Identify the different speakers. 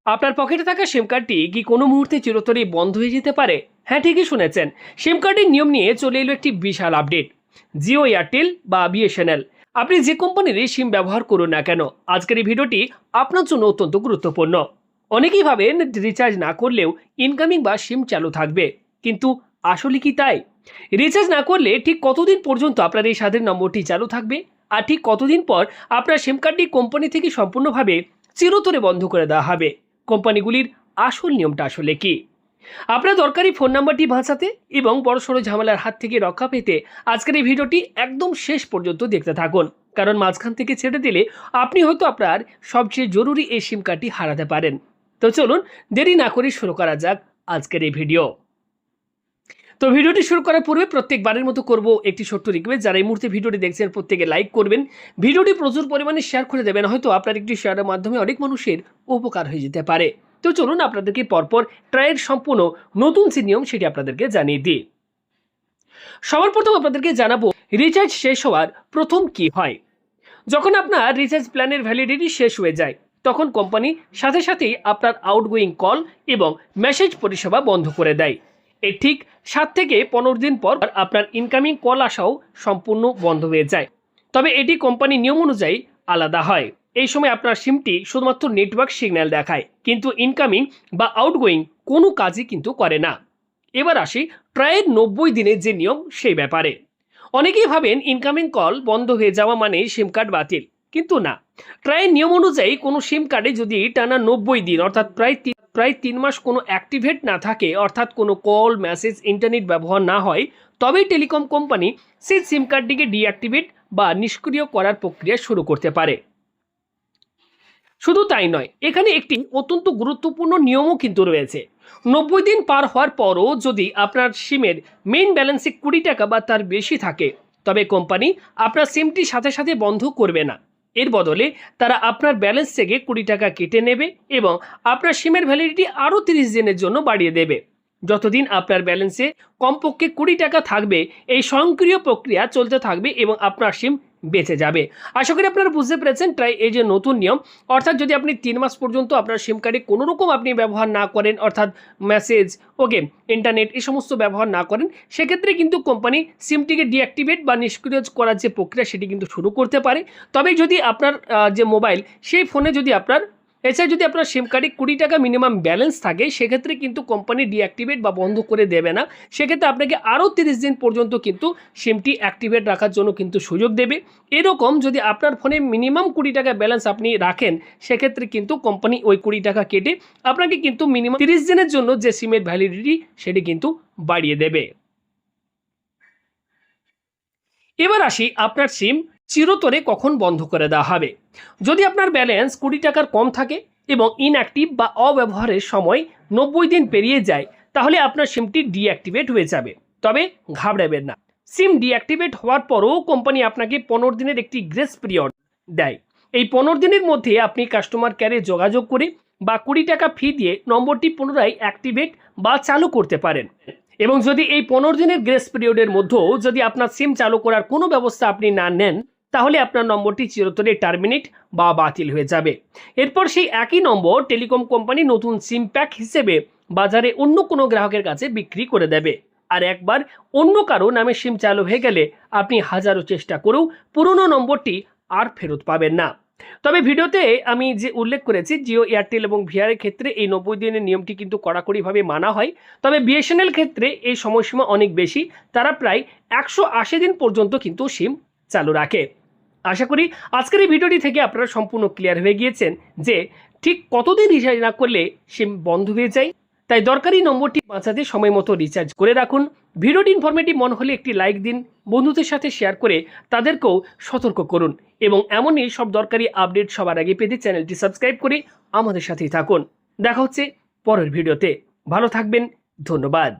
Speaker 1: আপনার পকেটে থাকা সিম কার্ডটি কি কোনো মুহূর্তে চিরতরে বন্ধ হয়ে যেতে পারে? হ্যাঁ, ঠিকই শুনেছেন। সিম কার্ডের নিয়ম নিয়ে চলে এলো একটি বিশাল আপডেট। জিও, এয়ারটেল বা বিএসএনএল, আপনি যে কোম্পানির সিম ব্যবহার করুন না কেন, আজকের এই ভিডিওটি আপনার জন্য অত্যন্ত গুরুত্বপূর্ণ। অনেকেই ভাবেন রিচার্জ না করলেও ইনকামিং বা সিম চালু থাকবে, কিন্তু আসলে কি তাই? রিচার্জ না করলে ঠিক কতদিন পর্যন্ত আপনার এই স্বাদের নম্বরটি চালু থাকবে, আর ঠিক কতদিন পর আপনার সিম কার্ডটি কোম্পানি থেকে সম্পূর্ণভাবে চিরতরে বন্ধ করে দেওয়া হবে? কোম্পানিগুলির আসল নিয়মটা আসলে কি? আপনার দরকারি ফোন নাম্বারটি বাঁচাতে এবং বড়সড় ঝামেলার হাত থেকে রক্ষা পেতে আজকের এই ভিডিওটি একদম শেষ পর্যন্ত দেখতে থাকুন, কারণ মাঝখান থেকে ছেড়ে দিলে আপনি হয়তো আপনার সবচেয়ে জরুরি এই সিম কার্ডটি হারাতে পারেন। তো চলুন দেরি না করে শুরু করা যাক আজকের এই ভিডিও। তো ভিডিওটি শুরু করার পূর্বে প্রত্যেকবারের মতো করব একটি ছোট্ট রিকোয়েস্ট, যারা এই মুহূর্তে ভিডিওটি দেখছেন প্রত্যেকে লাইক করবেন, ভিডিওটি প্রচুর পরিমাণে শেয়ার করে দেবেন, হয়তো আপনার একটি শেয়ারের মাধ্যমে অনেক মানুষের উপকার হয়ে যেতে পারে। তো চলুন আপনাদেরকে পরপর ট্রায়ের সম্পূর্ণ নতুন যে নিয়ম সেটি আপনাদেরকে জানিয়ে দিই। সবার প্রথম আপনাদেরকে জানাবো রিচার্জ শেষ হওয়ার প্রথম কি হয়। যখন আপনার রিচার্জ প্ল্যানের ভ্যালিডিটি শেষ হয়ে যায়, তখন কোম্পানি সাথে সাথেই আপনার আউটগোয়িং কল এবং মেসেজ পরিষেবা বন্ধ করে দেয়। এর ঠিক 7 থেকে 15 দিন পর আপনার ইনকামিং কল আসাও সম্পূর্ণ বন্ধ হয়ে যায়। তবে এটি কোম্পানি নিয়ম অনুযায়ী আলাদা হয়। এই সময় আপনার সিমটি শুধুমাত্র নেটওয়ার্ক সিগন্যাল দেখায়, কিন্তু ইনকামিং বা আউটগোয়িং কোনো কাজই কিন্তু করে না। এবার আসি প্রায় 90 দিনের যে নিয়ম সেই ব্যাপারে। অনেকেই ভাবেন ইনকামিং কল বন্ধ হয়ে যাওয়া মানে সিম কার্ড বাতিল, কিন্তু না। ট্রায়ের নিয়ম অনুযায়ী কোনো সিম কার্ডে যদি টানা 90 দিন অর্থাৎ প্রায় 3 মাস কোনো অ্যাক্টিভেট না থাকে, অর্থাৎ কোনো কল, মেসেজ, ইন্টারনেট ব্যবহার না হয়, তবেই টেলিকম কোম্পানি সেই সিম কার্ডটিকে ডিঅ্যাক্টিভেট বা নিষ্ক্রিয় করার প্রক্রিয়া শুরু করতে পারে। শুধু তাই নয়, এখানে একটি অত্যন্ত গুরুত্বপূর্ণ নিয়মও কিন্তু রয়েছে। 90 দিন পার হওয়ার পরও যদি আপনার সিমের মেইন ব্যালেন্সে 20 টাকা বা তার বেশি থাকে, তবে কোম্পানি আপনার সিমটি সাথে সাথে বন্ধ করবে না। এর বদলে তারা আপনার ব্যালেন্স থেকে 20 টাকা কেটে নেবে এবং আপনার সিমের ভ্যালিডিটি আরও 30 দিনের জন্য বাড়িয়ে দেবে। যতদিন আপনার ব্যালেন্সে কমপক্ষে 20 টাকা থাকবে, এই স্বয়ংক্রিয় প্রক্রিয়া চলতে থাকবে এবং আপনার সিম বেঁচে যাবে। আশা করি আপনারা বুঝতে পেরেছেন এই যে নতুন নিয়ম। অর্থাৎ যদি আপনি 3 মাস পর্যন্ত আপনার সিম কার্ডে কোনো রকম আপনি ব্যবহার না করেন, অর্থাৎ মেসেজ, ওকে, ইন্টারনেট এই সমস্ত ব্যবহার না করেন, সেক্ষেত্রে কিন্তু কোম্পানি সিমটিকে ডিঅ্যাক্টিভেট বা নিষ্ক্রিয় করার যে প্রক্রিয়া সেটি কিন্তু শুরু করতে পারে। তবে যদি আপনার যে মোবাইল, সেই ফোনে যদি আপনার এছাড়া যদি আপনার সিম কার্ডে 20 টাকা মিনিমাম ব্যালেন্স থাকে, সেক্ষেত্রে কিন্তু কোম্পানি ডিঅ্যাক্টিভেট বা বন্ধ করে দেবে না। সেক্ষেত্রে আপনাকে আরও 30 দিন পর্যন্ত কিন্তু সিমটি অ্যাক্টিভেট রাখার জন্য কিন্তু সুযোগ দেবে। এরকম যদি আপনার ফোনে মিনিমাম 20 টাকা ব্যালেন্স আপনি রাখেন, সেক্ষেত্রে কিন্তু কোম্পানি ওই 20 টাকা কেটে আপনাকে কিন্তু মিনিমাম 30 দিনের জন্য যে সিমের ভ্যালিডিটি সেটি কিন্তু বাড়িয়ে দেবে। এবার আসি আপনার সিম চিরতরে কখন বন্ধ করে দেওয়া হবে। যদি আপনার ব্যালেন্স 20 টাকার কম থাকে এবং ইনঅ্যাক্টিভ বা অব্যবহারের সময় 90 দিন পেরিয়ে যায়, তাহলে আপনার সিমটি ডিঅ্যাক্টিভেট হয়ে যাবে। তবে ঘাবড়াবেন না, সিম ডিঅ্যাক্টিভেট হওয়ার পরও কোম্পানি আপনাকে 15 দিনের একটি গ্রেস পিরিয়ড দেয়। এই 15 দিনের মধ্যে আপনি কাস্টমার কেয়ারে যোগাযোগ করে বা 20 টাকা ফি দিয়ে নম্বরটি পুনরায় অ্যাক্টিভেট বা চালু করতে পারেন। এবং যদি এই 15 দিনের গ্রেস পিরিয়ডের মধ্যেও যদি আপনার সিম চালু করার কোনো ব্যবস্থা আপনি না নেন, তাহলে আপনার নম্বরটি চিরতরে টার্মিনেট বা বাতিল হয়ে যাবে। এরপর সেই একই নম্বর টেলিকম কোম্পানি নতুন সিম প্যাক হিসেবে বাজারে অন্য কোনো গ্রাহকের কাছে বিক্রি করে দেবে। আর একবার অন্য কারো নামে সিম চালু হয়ে গেলে আপনি হাজারো চেষ্টা করেও পুরনো নম্বরটি আর ফেরত পাবেন না। তবে ভিডিওতে আমি যে উল্লেখ করেছি, জিও, এয়ারটেল এবং ভিআরের ক্ষেত্রে এই 90 দিনের নিয়মটি কিন্তু কড়াকড়িভাবে মানা হয়। তবে বিএসএনএল ক্ষেত্রে এই সময়সীমা অনেক বেশি, তারা প্রায় 180 দিন পর্যন্ত কিন্তু সিম চালু রাখে। আশা করি আজকের এই ভিডিওটি থেকে আপনারা সম্পূর্ণ ক্লিয়ার হয়ে গিয়েছেন যে ঠিক কতদিন রিচার্জ না করলে সিম বন্ধ হয়ে যায়। তাই দরকারি নম্বরটি বাঁচাতে সময় মতো রিচার্জ করে রাখুন। ভিডিওটি ইনফরমেটিভ মনে হলে একটি লাইক দিন, বন্ধুদের সাথে শেয়ার করে তাদেরকেও সতর্ক করুন এবং এমনই সব দরকারি আপডেট সবার আগে পেতে চ্যানেলটি সাবস্ক্রাইব করে আমাদের সাথেই থাকুন। দেখা হচ্ছে পরের ভিডিওতে। ভালো থাকবেন, ধন্যবাদ।